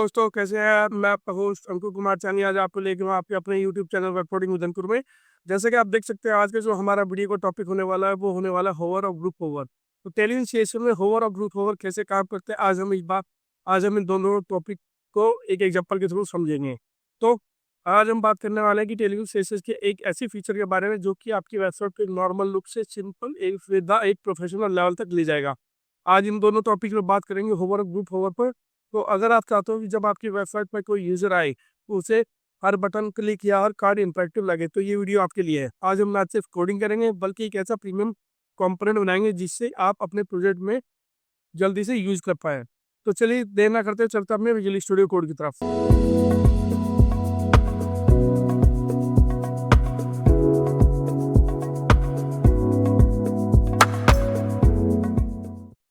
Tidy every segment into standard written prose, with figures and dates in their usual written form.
दोस्तों, कैसे हैं आप। मैं आपका होस्ट अंकुर कुमार चानी आज आपको लेके हूँ आपके अपने यूट्यूब चैनल वर्कआउटिंग विद अंकुर में। जैसे कि आप देख सकते हैं, आज का जो हमारा वीडियो का टॉपिक होने वाला है वो होने वाला है होवर और ग्रुप होवर। तो टेलीविजन में होवर और ग्रुप होवर कैसे काम करते हैं, आज हम इन दोनों टॉपिक को एक एग्जाम्पल के थ्रू समझेंगे। तो आज हम बात करने वाले हैं कि टेलीविजन के एक ऐसी फीचर के बारे में जो कि आपकी वेबसाइट के नॉर्मल लुक से सिंपल एक प्रोफेशनल लेवल तक ले जाएगा। आज इन दोनों टॉपिक में बात करेंगे होवर और ग्रुप होवर पर। तो अगर आप चाहते हो कि जब आपकी वेबसाइट पर कोई यूजर आए तो उसे हर बटन क्लिक या हर कार्ड इंटरेक्टिव लगे, तो ये वीडियो आपके लिए है। आज हम ना सिर्फ कोडिंग करेंगे बल्कि एक ऐसा प्रीमियम कंपोनेंट बनाएंगे जिससे आप अपने प्रोजेक्ट में जल्दी से यूज कर पाए। तो चलिए देर ना करते चलते अपने विजुअल स्टूडियो कोड की तरफ।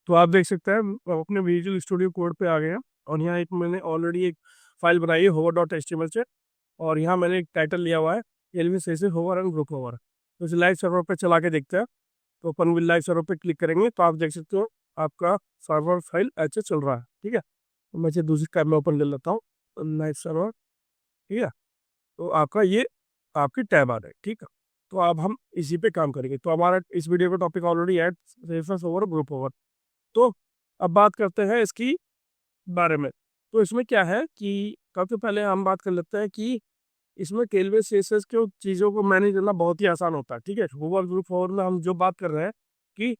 तो आप देख सकते हैं अपने विजुअल स्टूडियो कोड पे आ गए हैं और यहाँ एक मैंने ऑलरेडी एक फाइल बनाई है hover.html से, और यहाँ मैंने एक टाइटल लिया हुआ है television hover and group hover. तो इसे लाइव सर्वर पे चला के देखते हैं। तो अपन विल लाइव सर्वर पे क्लिक करेंगे तो आप देख सकते हो आपका सर्वर फाइल ऐसे चल रहा है। ठीक है, तो मैं इसे दूसरी टैब में ओपन कर लेता हूँ, लाइव सर्वर। ठीक है, तो आपका ये आपकी टैब आ रही है। ठीक है, तो अब हम इसी पे काम करेंगे। तो हमारा इस वीडियो का टॉपिक ऑलरेडी है रेफरेंस ओवर ग्रुप ओवर। तो अब बात करते हैं इसकी बारे में। तो इसमें क्या है कि सबसे पहले हम बात कर लेते हैं कि इसमें टेलवे सीएसएस के चीज़ों को मैनेज करना बहुत ही आसान होता है। ठीक है, होवर ग्रुप होवर में हम जो बात कर रहे हैं कि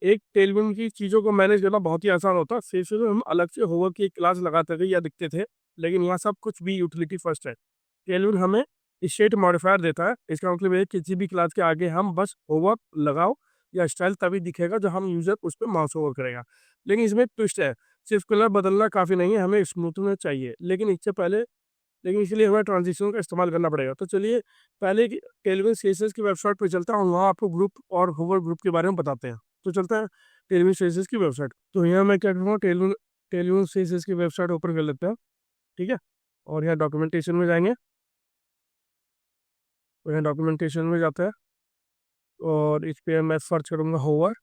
एक टेलविन की चीज़ों को मैनेज करना बहुत ही आसान होता है। सीएसएस में हम अलग से होवर की एक क्लास लगाते थे या दिखते थे, लेकिन यहाँ सब कुछ भी यूटिलिटी फर्स्ट है। टेलविन हमें स्टेट मॉडिफायर देता है। इसका मतलब है किसी भी क्लास के आगे हम बस होवर लगाओ या स्टाइल तभी दिखेगा जब हम यूजर उस पर माउस ओवर करेगा। लेकिन इसमें ट्विस्ट है, सिर्फ कलर बदलना काफ़ी नहीं है, हमें स्मूथनेस चाहिए। लेकिन इसलिए हमें ट्रांजिशन का इस्तेमाल करना पड़ेगा। तो चलिए पहले टेलविन सीएसएस की वेबसाइट पर चलता हूँ, वहाँ आपको ग्रुप और होवर ग्रुप के बारे में बताते हैं। तो चलता है टेलविन सीएसएस की वेबसाइट। तो यहाँ मैं क्या करूँगा, टेलविन सीएसएस की वेबसाइट ओपन कर लेते हैं। ठीक है, और यहाँ डॉक्यूमेंटेशन में जाएंगे, तो यहाँ डॉक्यूमेंटेशन में जाता है और इस पर मैं सर्च करूँगा होवर।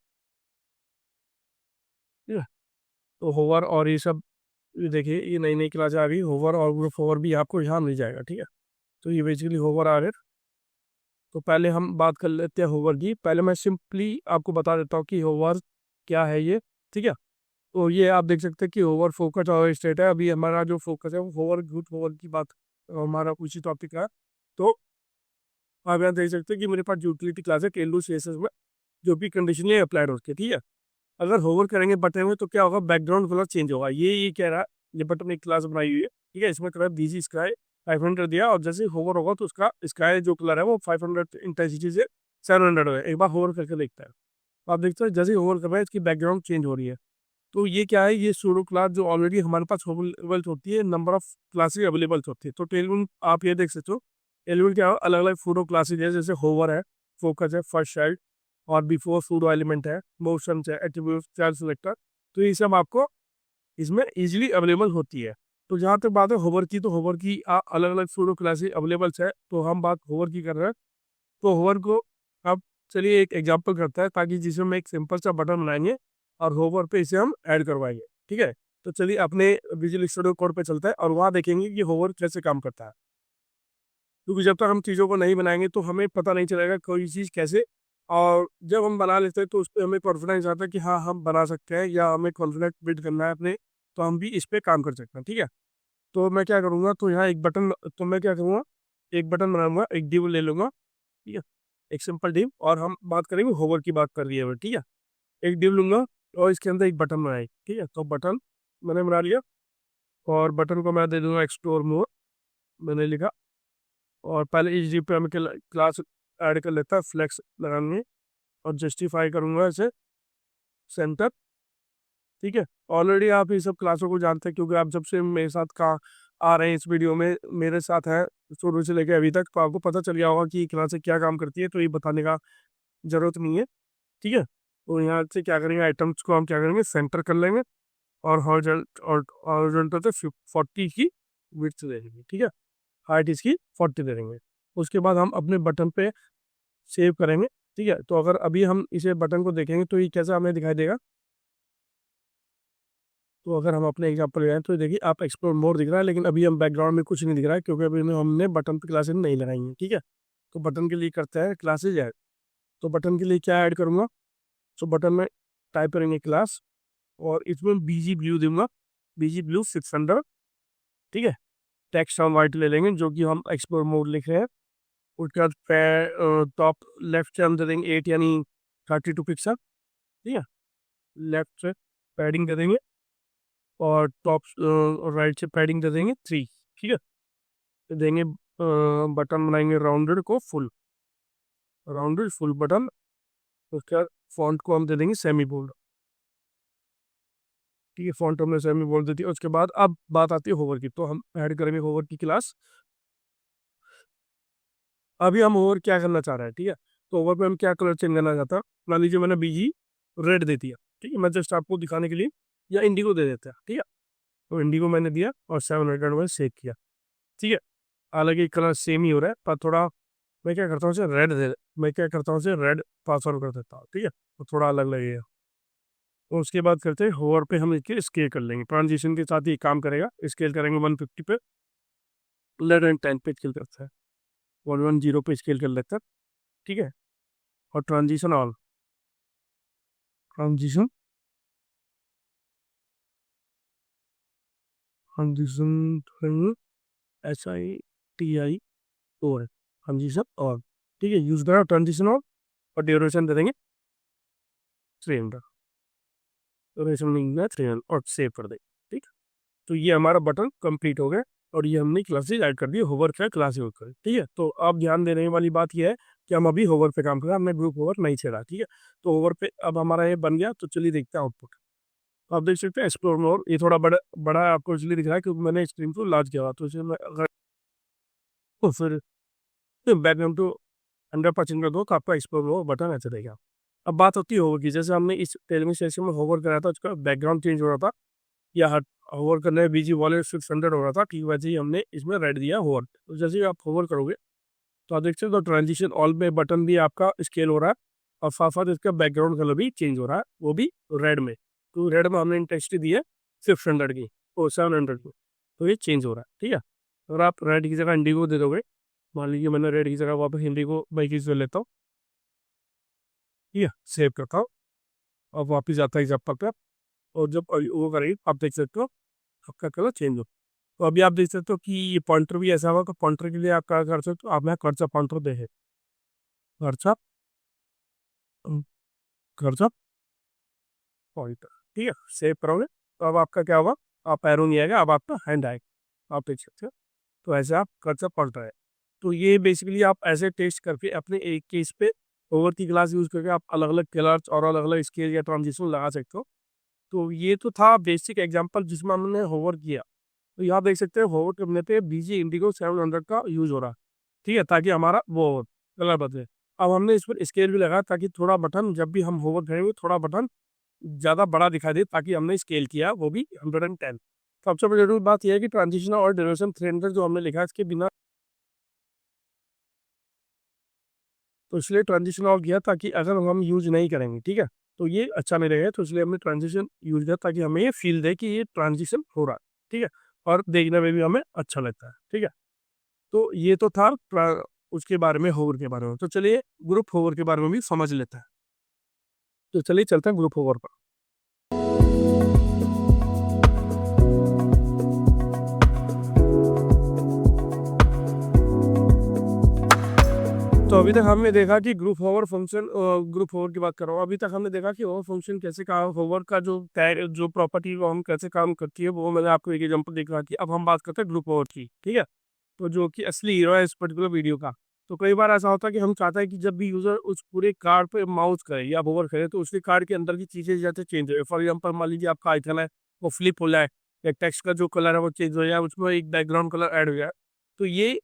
ठीक है, तो होवर और ये सब देखिए ये नई नई क्लास आ गई, होवर और ग्रुप होवर भी आपको यहाँ मिल जाएगा। ठीक है, तो ये बेसिकली होवर आ गए। तो पहले हम बात कर लेते हैं होवर की। पहले मैं सिंपली आपको बता देता हूँ कि होवर क्या है ये। ठीक है, तो ये आप देख सकते हैं कि होवर फोकस और स्टेट है। अभी हमारा जो फोकस है वो होवर ग्रुप होवर की बात हमारा उसी टॉपिक है। तो आप यहाँ देख सकते हैं कि मेरे पास यूटिलिटी क्लास है टेलू सीएसएस में, जो भी कंडीशनली अप्लाइड होती है। ठीक है, अगर होवर करेंगे बटन में तो क्या होगा, बैकग्राउंड कलर चेंज होगा। ये कह रहा है, ये बटन एक क्लास बनाई हुई है। ठीक है, इसमें कलर बीजी स्काई 500 दिया, और जैसे होवर होगा तो उसका स्काई जो कलर है वो 500 इंटेंसिटी से 700 है। एक बार होवर करके देखता है, तो आप देखते हैं जैसे ही होवर कर रहा है इसकी बैकग्राउंड चेंज हो रही है। तो ये क्या है, ये सूडो क्लास जो ऑलरेडी हमारे पास अवेलेबल होती है, नंबर ऑफ क्लासेज अवेलेबल होती है। तो टेलविन आप ये देख सकते हो, टेलविन क्या अलग अलग सूडो क्लासेज है, जैसे होवर है, फोकस है, फर्स्ट चाइल्ड और बिफोर सूडो एलिमेंट है, मोशन है, एट्रीब्यूट, चाइल्ड सेलेक्टर। तो ये सब आपको इसमें इजीली अवेलेबल होती है। तो जहाँ तक बात है होवर की, तो होवर की अलग अलग सूडो क्लासेज अवेलेबल है। तो हम बात होवर की कर रहे हैं। तो होवर को अब चलिए एक एग्जांपल करता है, ताकि जिसमें हम एक सिंपल सा बटन बनाएंगे और होवर पे इसे हम ऐड करवाएंगे। ठीक है, तो चलिए अपने विजुअल स्टूडियो कोड पे चलता है और वहाँ देखेंगे कि होवर कैसे काम करता है। क्योंकि जब तक हम चीज़ों को नहीं बनाएंगे तो हमें पता नहीं चलेगा कोई चीज़ कैसे, और जब हम बना लेते हैं तो उस पर हमें कॉन्फिडेंस आता है कि हाँ हम बना सकते हैं, या हमें कॉन्फिडेंस बिल्ड करना है अपने, तो हम भी इस पर काम कर सकते हैं। ठीक है, तो मैं क्या करूँगा, तो यहाँ एक बटन, तो मैं क्या करूँगा, एक बटन बनाऊंगा, एक डिव ले लूँगा। ठीक है, एक सिंपल डिव, और हम बात करेंगे होवर की बात कर रही है। ठीक है, एक डिव लूँगा और इसके अंदर एक बटन बनाएगी। ठीक है, तो बटन मैंने बना लिया और बटन को मैं दे दूँगा एक्सप्लोर मोर, मैंने लिखा। और पहले इस डिव पे हमें क्लास ऐड कर लेता है फ्लेक्स लगाएंगे और जस्टिफाई करूँगा इसे सेंटर। ठीक है, ऑलरेडी आप ये सब क्लासों को जानते हैं, क्योंकि आप जब से मेरे साथ का आ रहे हैं इस वीडियो में, मेरे साथ है शुरू से लेकर अभी तक, तो आपको पता चल गया होगा कि क्लासें क्या काम करती है। तो ये बताने का जरूरत नहीं है। ठीक है, तो यहाँ से क्या करेंगे, आइटम्स को हम क्या करेंगे, सेंटर कर लेंगे और हॉरिजॉन्टल से 40 की विड्थ दे देंगे। ठीक है, हाइट इसकी 40 दे देंगे। उसके बाद हम अपने बटन पे सेव करेंगे। ठीक है, तो अगर अभी हम इसे बटन को देखेंगे तो ये कैसा हमें दिखाई देगा, तो अगर हम अपने एग्जाम्पल ले आए तो देखिए आप एक्सप्लोर मोर दिख रहा है, लेकिन अभी हम बैकग्राउंड में कुछ नहीं दिख रहा है क्योंकि अभी हमने बटन पे क्लासेज नहीं लगाई है। ठीक है, तो बटन के लिए करते हैं क्लासेज ऐड। तो बटन के लिए क्या ऐड करूँगा, तो बटन में टाइप करेंगे क्लास और इसमें बीजी ब्लू दूंगा, बीजी ब्लू 600। ठीक है, टेक्स्ट हम वाइट ले लेंगे जो कि हम एक्सप्लोर मोड लिख रहे हैं। उसके बाद टॉप लेफ्ट से हम दे देंगे 8 यानी 32 पिक्सल। ठीक है, लेफ्ट से पैडिंग दे देंगे और टॉप राइट से पैडिंग दे देंगे 3। ठीक है, तो देंगे बटन बनाएंगे राउंडेड को फुल, राउंडेड फुल बटन। उसके बाद फॉन्ट को हम दे देंगे सेमी बोल्ड। ठीक है, फॉन्ट हमने सेमी बोल्ड दे दिया। उसके बाद अब बात आती है होवर की, तो हम ऐड करेंगे होवर की क्लास। अभी हम ओवर क्या करना चाह रहे हैं। ठीक है, तो ओवर पे हम क्या कलर चेंज करना चाहता है, मान लीजिए मैंने बीजी रेड दे दिया। ठीक है, मैं जस्ट आपको दिखाने के लिए, या इंडिगो दे देते हैं। ठीक है, तो इंडिगो मैंने दिया और 700 में सेव किया। ठीक है, हालांकि कलर सेम ही हो रहा है पर थोड़ा मैं क्या करता हूँ उसे रेड दे, मैं क्या करता हूँ उसे रेड पास ऑन कर देता हूँ। ठीक है, तो थोड़ा अलग लगेगा। और उसके बाद करते हैं होवर पे हम इसके स्केल कर लेंगे, ट्रांजिशन के साथ ही काम करेगा। स्केल करेंगे 150 पे, 1110 पे स्केल करता है, 110 पे स्केल कर लेता है। ठीक है, और transition all, transition transition SITI और ट्रांजिशन ऑल। ठीक है, यूज करा ट्रांजिशन ऑल और ड्यूरेशन दे देंगे 300, ड्यूरेशन देंगे 300 और सेव कर देंगे। ठीक, तो ये हमारा बटन कंप्लीट हो गया और ये हमने क्लासेज ऐड कर दी होवर का क्लास यूज कर। ठीक है, तो अब ध्यान देने वाली बात यह है कि हम अभी होवर पे काम कर रहे हैं, हमने ग्रुप होवर नहीं छेड़ा। ठीक है, तो होवर पे अब हमारा ये बन गया, तो चलिए देखते हैं आउटपुट। तो आप देख सकते हैं एक्सप्लोर मोर, ये थोड़ा बड़ा बड़ा आपको इसलिए दिख रहा है क्योंकि मैंने स्क्रीन को लार्ज किया हुआ, तो इसे मैं अगर तो फिर बैकग्राउंड तो 100% कर दो तो आपका एक्सप्लोर मोर बटन ऐसे देगा। अब बात होती है होवर की, जैसे हमने इस टेलमिंग सेशन में होवर कराया था, उसका बैकग्राउंड चेंज हो रहा था या होवर करने में बीजी वॉलेट 600 हो रहा था। ठीक वैसे ही हमने इसमें रेड दिया होवर। तो जैसे ही आप होवर करोगे तो आप देख सकते हो ट्रांजिशन ऑल में बटन भी आपका स्केल हो रहा है और साथ साथ इसका बैकग्राउंड कलर भी चेंज हो रहा है, वो भी रेड में। तो रेड में हमने इंटेंसिटी दी है 600 की और 700 की, तो ये चेंज हो रहा है। ठीक है, अगर आप रेड की जगह इंडिगो दे दोगे, मान लीजिए मैंने रेड की जगह वापस इंडिगो बाइक की लेता हूँ। ठीक है, सेव करता हूँ और वापस जाता है एग्जाम्पल पे, और जब वो करेगी आप देख सकते हो आपका कलर चेंज हो। तो अभी आप देख सकते हो कि ये पॉइंटर भी ऐसा होगा, तो पॉइंटर के लिए आप क्या कर सकते हो, आप यहाँ कर्सर पॉइंटर देखे, कर्सर कर्सर पॉइंटर। ठीक है, सेव करोगे तो अब आपका क्या होगा, आप एरो नहीं आएगा, अब आपका हैंड आएगा, आप देख सकते हो। तो ऐसे आप कर्सर पॉइंटर है। तो ये बेसिकली आप ऐसे टेस्ट करके अपने एक केस पे ओवर की क्लास यूज करके आप अलग अलग कलर्स और अलग अलग स्केल या ट्रांजिशन लगा सकते हो। तो ये तो था बेसिक एग्जांपल जिसमें हमने होवर किया। तो यहाँ देख सकते हैं होवर करने पे बीजी इंडिगो 700 का यूज हो रहा है। ठीक है, ताकि हमारा वो कलर बदले। अब हमने इस पर स्केल भी लगाया ताकि थोड़ा बटन जब भी हम होवर करेंगे थोड़ा बटन ज़्यादा बड़ा दिखाई दे, ताकि हमने स्केल किया वो भी 110। सबसे बड़ी जरूरी बात यह है कि ट्रांजिशन और ड्यूरेशन 300 जो हमने लिखा है इसके बिना, तो इसलिए ट्रांजिशन ऑफ किया ताकि अगर हम यूज नहीं करेंगे, ठीक है, तो ये अच्छा नहीं रहेगा। तो इसलिए हमने ट्रांजिशन यूज किया ताकि हमें ये फील दे कि ये ट्रांजिशन हो रहा है। ठीक है, और देखने में भी हमें अच्छा लगता है। ठीक है, तो ये तो था उसके बारे में, होवर के बारे में। तो चलिए ग्रुप होवर के बारे में भी समझ लेते हैं। तो चलिए चलते हैं ग्रुप होवर पर। तो अभी तक हमने देखा कि group hover function, group hover की बात कर रहा हूँ, अभी तक हमने देखा कि होवर फंक्शन कैसे काम, होवर का जो टैग जो प्रॉपर्टी वो हम कैसे काम करती है, वो मैंने आपको एक एग्जांपल दिखा कि अब हम बात करते हैं ग्रुप होवर की। ठीक है, तो जो कि असली हीरो है इस पर्टिकुलर वीडियो का। तो कई बार ऐसा होता है कि हम चाहते हैं कि जब भी यूजर उस पूरे कार्ड पे माउस करे या होवर करे तो उसके कार्ड के अंदर की चीजें जैसे चेंज हो। फॉर एग्जाम्पल मान लीजिए आपका आइकन है वो फ्लिप हो जाए, या टेक्स्ट का जो कलर है वो चेंज हो जाए, उसमें एक बैकग्राउंड कलर ऐड हो जाए। तो ये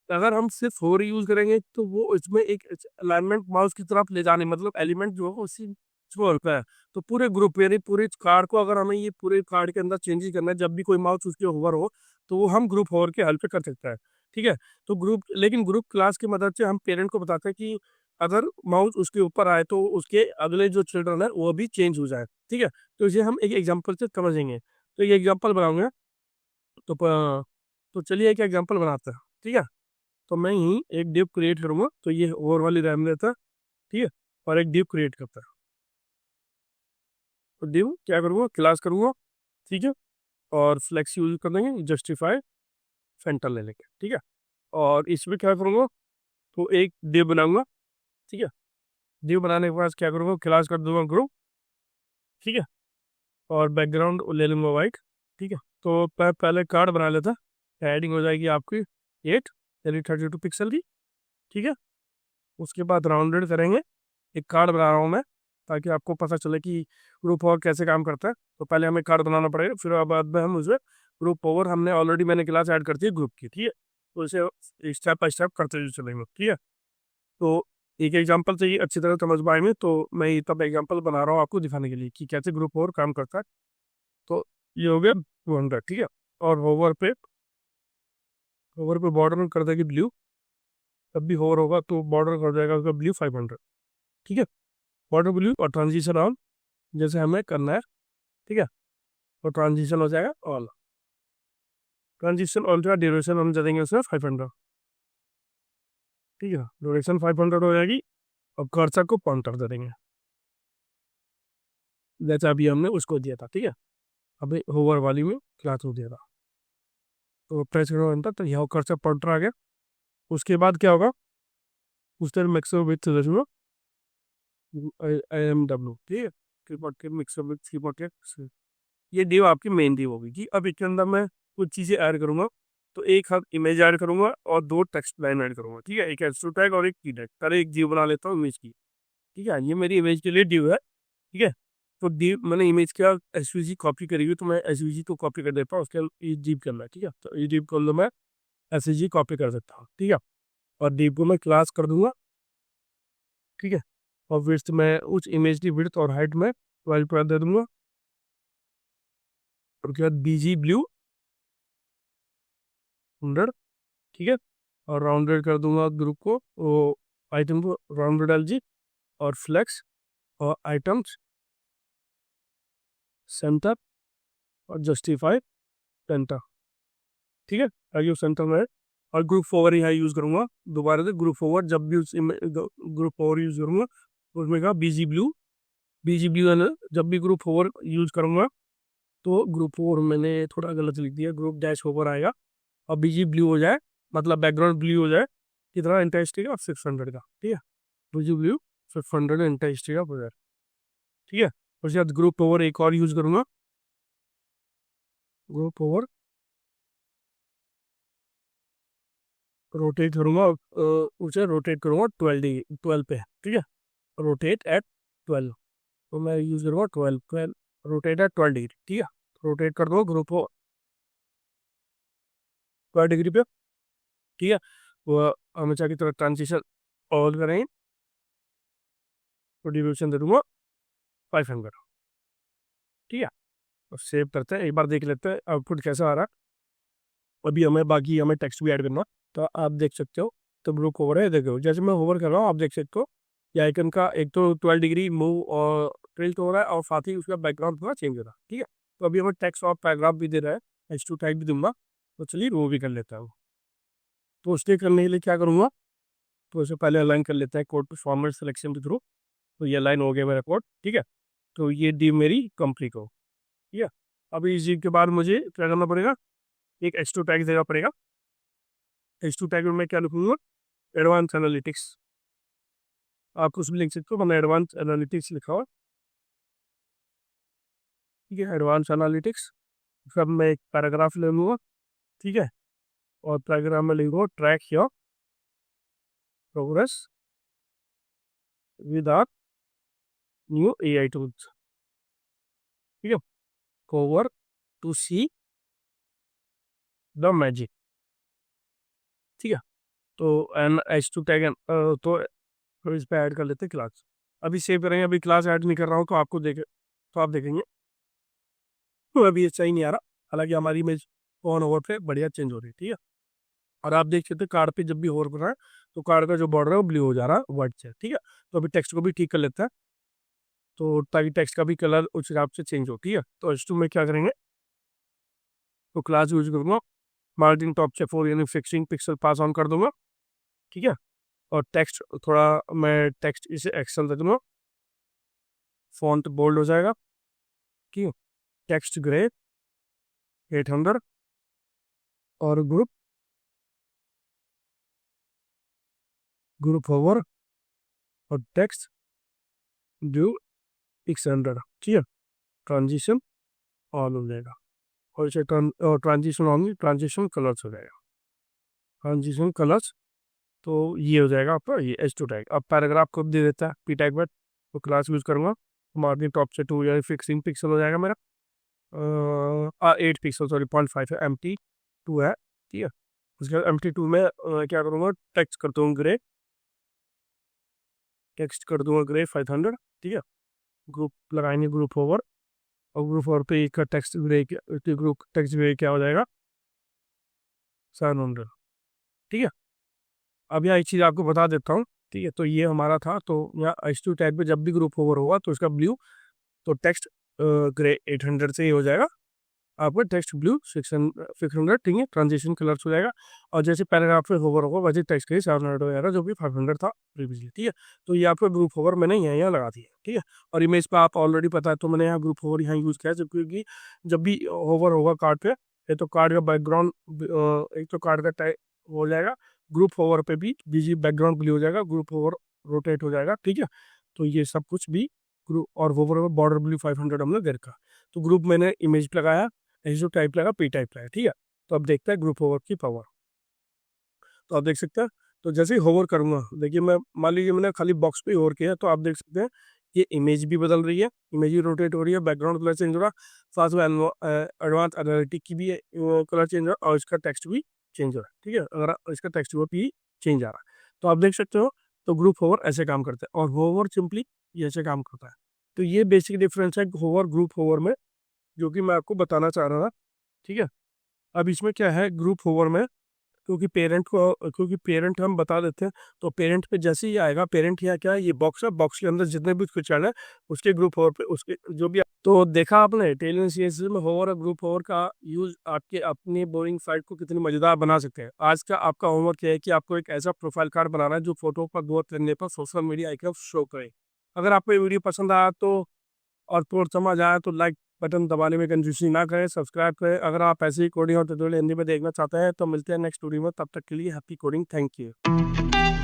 अगर हम सिर्फ फोर यूज करेंगे तो वो इसमें एक अलाइनमेंट माउस की तरफ ले जाने, मतलब एलिमेंट जो है उसी छोर पे है। तो पूरे ग्रुप यानी पूरे कार्ड को अगर हमें ये पूरे कार्ड के अंदर चेंजेस करना है, जब भी कोई माउस उसके होवर हो तो वो हम ग्रुप होवर के हेल्प से कर सकता है। ठीक है, तो ग्रुप, लेकिन ग्रुप क्लास की मदद से हम पेरेंट को बताते हैं कि अगर माउस उसके ऊपर आए तो उसके अगले जो चिल्ड्रन है वो भी चेंज हो जाए, ठीक है। तो इसे हम एक एग्जांपल से समझेंगे। तो ये एग्जांपल बनाऊंगा, तो तो चलिए एक एग्जांपल बनाते हैं, ठीक है। तो मैं ही एक डिव क्रिएट करूंगा, तो ये ओवर वाली रैम रहता है, ठीक है। और एक डिव क्रिएट करता है, तो डिव क्या करूंगा, क्लास करूंगा, ठीक है। और फ्लेक्स यूज कर देंगे, जस्टिफाई फेंटर ले लेंगे, ठीक है। और इसमें क्या करूंगा, तो एक डिव बनाऊंगा, ठीक है। डिव बनाने के बाद क्या करूंगा, क्लास कर दूंगा ग्रुप, ठीक है। और बैकग्राउंड ले लूंगा वाइट, ठीक है। तो पहले कार्ड बना लेता, हेडिंग हो जाएगी आपकी 8 यानी 32 पिक्सल की, ठीक है। उसके बाद राउंडेड करेंगे, एक कार्ड बना रहा हूँ मैं ताकि आपको पता चले कि ग्रुप ओवर कैसे काम करता है। तो पहले हमें कार्ड बनाना पड़ेगा, फिर बाद में हम उसे ग्रुप ओवर, हमने ऑलरेडी मैंने क्लास ऐड कर दी है ग्रुप की, ठीक है। तो इसे स्टेप बाय स्टेप करते हुए चलेंगे, ठीक है। तो एक एग्जांपल से ही अच्छी तरह समझ पाएंगे, तो मैं ये तब एग्जांपल बना रहा हूँ आपको दिखाने के लिए कि कैसे ग्रुप ओवर काम करता है। तो ये हो गया 200, ठीक है। और होवर पे बॉर्डर कर देगी ब्लू, तब भी होवर होगा तो बॉर्डर कर जाएगा उसका ब्लू 500, ठीक है। बॉर्डर ब्लू और ट्रांजिशन ऑन जैसे हमें करना है, ठीक है। और ट्रांजिशन हो जाएगा ऑन, ट्रांजिशन ऑन का ड्यूरेशन हम दे देंगे उसमें 500, ठीक है। ड्यूरेशन 500 हो जाएगी, और कर्सर को पॉइंटर दे देंगे जैसे अभी हमने उसको दिया था, ठीक है। अभी होवर वाली में क्लास हो दिया था, तो प्रेस करो एंटर, तो यहाँ कर्सर पॉइंटर आ गया। उसके बाद क्या होगा, उस तरह मैक्सिमम विड्थ दे IMW, ठीक है। कीबोर्ड के मिक्सर विद कीबोर्ड के, ये डिव आपकी मेन डिव होगी कि अब इसके अंदर मैं कुछ चीज़ें ऐड करूंगा। तो एक हाथ इमेज ऐड करूंगा और दो टेक्स्ट लाइन ऐड करूंगा, ठीक है। एक एक्स्ट्रा टैग और एक की टैग, पहले एक डिव बना लेता हूँ इमेज की, ठीक है। ये मेरी इमेज के लिए डिव है, ठीक है। तो डिव मैंने इमेज का एसवीजी कॉपी करी हुई, तो मैं एसवीजी को कॉपी कर देता हूँ, उसके ये डिव करना है, ठीक है। तो ये डिव कर लो, मैं एसवीजी कॉपी कर सकता हूँ, ठीक है। और डिव को मैं क्लास कर दूंगा, ठीक है। और विड्थ में उस इमेज की विड्थ और हाइट में 12 दे दूंगा। और उसके बाद बीजी ब्लू 100, ठीक है। और राउंडेड कर दूंगा ग्रुप को, वो आइटम को राउंडेड एलजी, और फ्लेक्स और आइटम्स सेंटर और जस्टिफाई सेंटर, ठीक है। ताकि वो सेंटर में है। और ग्रुप फॉरवर्ड यहाँ यूज़ करूंगा दोबारा से, ग्रुप फॉरवर्ड जब भी उस ग्रुप फॉरवर्ड यूज़ करूंगा तो उसमें कहा बीजी ब्लू है ना, जब भी ग्रुप फॉरवर्ड यूज़ करूंगा तो ग्रुप फॉरवर्ड मैंने थोड़ा गलत लिख दिया, ग्रुप डैश ओवर आएगा और बीजी ब्लू हो जाए, मतलब बैकग्राउंड ब्लू हो जाए, कितना इंटेंसिटी का 600 का, ठीक है। बीजी ब्लू 500 इंटेंसिटी का हो जाए, ठीक है। उसके बाद ग्रुप ओवर एक और यूज़ करूंगा, ग्रुप ओवर रोटेट करूंगा, उसे रोटेट करूंगा 12 पे, ठीक है। रोटेट एट 12, तो मैं यूज़ करूँगा 12 रोटेट एट 12 डिग्री, ठीक है। रोटेट कर दो ग्रुप को 12 डिग्री पे, ठीक है। वो हमेशा की तरह ट्रांजिशन ऑन करेंगे, तो डिवीजन दे दूंगा 500, ठीक है। और सेव करते हैं, एक बार देख लेते हैं आउटपुट कैसा आ रहा है। अभी हमें टेक्स्ट भी ऐड करना, तो आप देख सकते हो। तो ग्रुप ओवर है, देखो जैसे मैं होवर कर रहा हूँ आप देख सकते हो, ये आइकन का एक तो 12 डिग्री मूव और टिल्ट हो रहा है, और साथ ही उसका बैकग्राउंड थोड़ा चेंज हो रहा है, ठीक है। तो अभी हमें टेक्स्ट और पैराग्राफ भी दे रहा है, H2 टैग भी दूंगा, तो चलिए वो भी कर लेता हूँ। तो उसके करने के लिए क्या करूँगा, तो उसे पहले अलाइन कर लेते हैं कोड टू फॉर्मेट सिलेक्शन के थ्रू। तो ये अलाइन हो गया मेरा कोड, ठीक है। तो ये डी मेरी कंप्लीट हो, ठीक है। अभी इस के बाद मुझे क्या करना पड़ेगा, एक H2 टैग देना पड़ेगा। H2 टैग में मैं क्या लिखूंगा, एडवांस एनालिटिक्स, आप कुछ भी लिख सकते हो, मैंने एडवांस एनालिटिक्स लिखा हुआ, ठीक है। एडवांस एनालिटिक्स, फिर मैं एक पैराग्राफ ले लूँगा, ठीक है। और पैराग्राफ में लिखूंगा track your progress with our new AI tools, ठीक है। Cover to see the magic, ठीक है। तो H2 टैग तो इस पे ऐड कर लेते हैं क्लास। अभी सेव करेंगे, अभी क्लास ऐड नहीं कर रहा हूँ, तो आपको देखे तो आप देखेंगे तो अभी ये सही नहीं आ रहा, हालांकि हमारी इमेज ऑन ओवर पे बढ़िया चेंज हो रही है, ठीक है। और आप देख सकते हैं कार्ड पे जब भी होवर कर रहा है तो कार्ड का जो बॉर्डर है वो ब्लू हो जा रहा है व्हाइट से, ठीक है। तो अभी टेक्स्ट को भी ठीक कर लेता है, तो ताकि टेक्स्ट का भी कलर उस हिसाब से चेंज हो, ठीक है। तो H2 में क्या करेंगे, तो क्लास यूज करूँगा, मार्जिन टॉप से 4 यानी फिक्सिंग पिक्सल पास ऑन कर दूंगा, ठीक है। और टेक्स्ट थोड़ा मैं टेक्स्ट इसे एक्सेल रख दूंगा, फॉन्ट बोल्ड हो जाएगा, ठीक है। टेक्स्ट ग्रे 800 और ग्रुप होवर और टेक्स्ट ड्यू 600, ठीक है। ट्रांजिशन ऑन हो जाएगा और इसे ट्रांजिशन ऑन, ट्रांजिशन कलर्स हो जाएगा, ट्रांजिशन कलर्स। तो ये हो जाएगा आपका ये H2 टैग। अब पैराग्राफ को दे देता है पी टैग में, तो क्लास यूज करूँगा, मार्जिन टॉप से 2 यानी फिक्सिंग पिक्सल हो जाएगा मेरा 8 पिक्सल, सॉरी 0.5 है, MT2 है, ठीक है। उसके बाद MT2 में क्या करूँगा, टेक्स्ट कर दूँगा ग्रे, टेक्स्ट कर दूँगा ग्रे 500, ठीक है। ग्रुप लगाएंगे ग्रुप ओवर, और ग्रुप ओवर पे एक text grey, group text grey क्या हो जाएगा 700, ठीक है। अब यहाँ एक चीज़ आपको बता देता हूँ, ठीक है। तो ये हमारा था, तो यहाँ H2 टैग पे जब भी ग्रुप ओवर होगा तो इसका ब्लू, तो टेक्स्ट ग्रे 800 से ही हो जाएगा आपका, टेक्स्ट ब्लू 600, ठीक है। ट्रांजिशन कलर्स हो जाएगा, और जैसे पैराग्राफ पे होवर होगा वैसे टेक्स्ट के 700 हो जाएगा, जो कि 500 था प्रीवियसली, ठीक है। तो ये आपका ग्रुप होवर मैंने यहाँ लगा दिया, ठीक है। और इमेज पे आप ऑलरेडी पता है, तो मैंने यहाँ ग्रुप होवर यहाँ यूज़ किया है, क्योंकि जब भी होवर होगा कार्ड पे, ये तो कार्ड का बैकग्राउंड, एक तो कार्ड का टाइप हो जाएगा, ग्रुप होवर पे भी बीजी बैकग्राउंड ब्लू हो जाएगा, ग्रुप होवर रोटेट हो जाएगा, ठीक है। तो ये सब कुछ भी ग्रुप और होवर बॉर्डर ब्लू 500 हमने दे रखा। तो ग्रुप मैंने इमेज पे लगाया, जो टाइप लगा पी टाइप लगा, ठीक है। तो अब देखते हैं ग्रुप होवर की पावर। तो आप देख सकते हैं, तो जैसे ही होवर करूंगा, देखिए मैं मान लीजिए मैंने खाली बॉक्स पे होवर किया, तो आप देख सकते हैं ये इमेज भी बदल रही है, इमेज भी रोटेट हो रही है, बैकग्राउंड कलर चेंज हो रहा है, साथ में एडवांस एनालिटिक की भी कलर चेंज हो रहा है, और इसका टेक्स्ट भी चेंज हो रहा है, ठीक है। अगर इसका टेक्स्ट भी चेंज आ रहा है, तो आप देख सकते हो। तो ग्रुप होवर ऐसे काम करता है, और होवर सिंपली ये ऐसे काम करता है। तो ये बेसिक डिफरेंस है होवर ग्रुप होवर में, जो कि मैं आपको बताना चाह रहा था, ठीक है। अब इसमें क्या है ग्रुप होवर में, क्योंकि पेरेंट हम बता देते हैं, तो पेरेंट पे जैसे ही आएगा, पेरेंट यहाँ क्या है, ये बॉक्स है, बॉक्स के अंदर जितने भी कुछ है उसके ग्रुप होवर पे उसके जो भी, तो देखा आपने टेलर सीएसएस में होवर और ग्रुप होवर का यूज आपके अपनी बोरिंग साइट को कितनी मजेदार बना सकते हैं। आज का आपका होमवर्क यह है कि आपको एक ऐसा प्रोफाइल कार्ड बनाना है जो फोटो पर गौर करने पर सोशल मीडिया आइकन शो करे। अगर आपको ये वीडियो पसंद आया तो, और थोड़ा समझ आया तो लाइक बटन दबाने में कंजूसी ना करें, सब्सक्राइब करें। अगर आप ऐसे ही कोडिंग और ट्यूटोरियल हिंदी में देखना चाहते हैं तो मिलते हैं नेक्स्ट वीडियो में, तब तक के लिए हैप्पी कोडिंग, थैंक यू।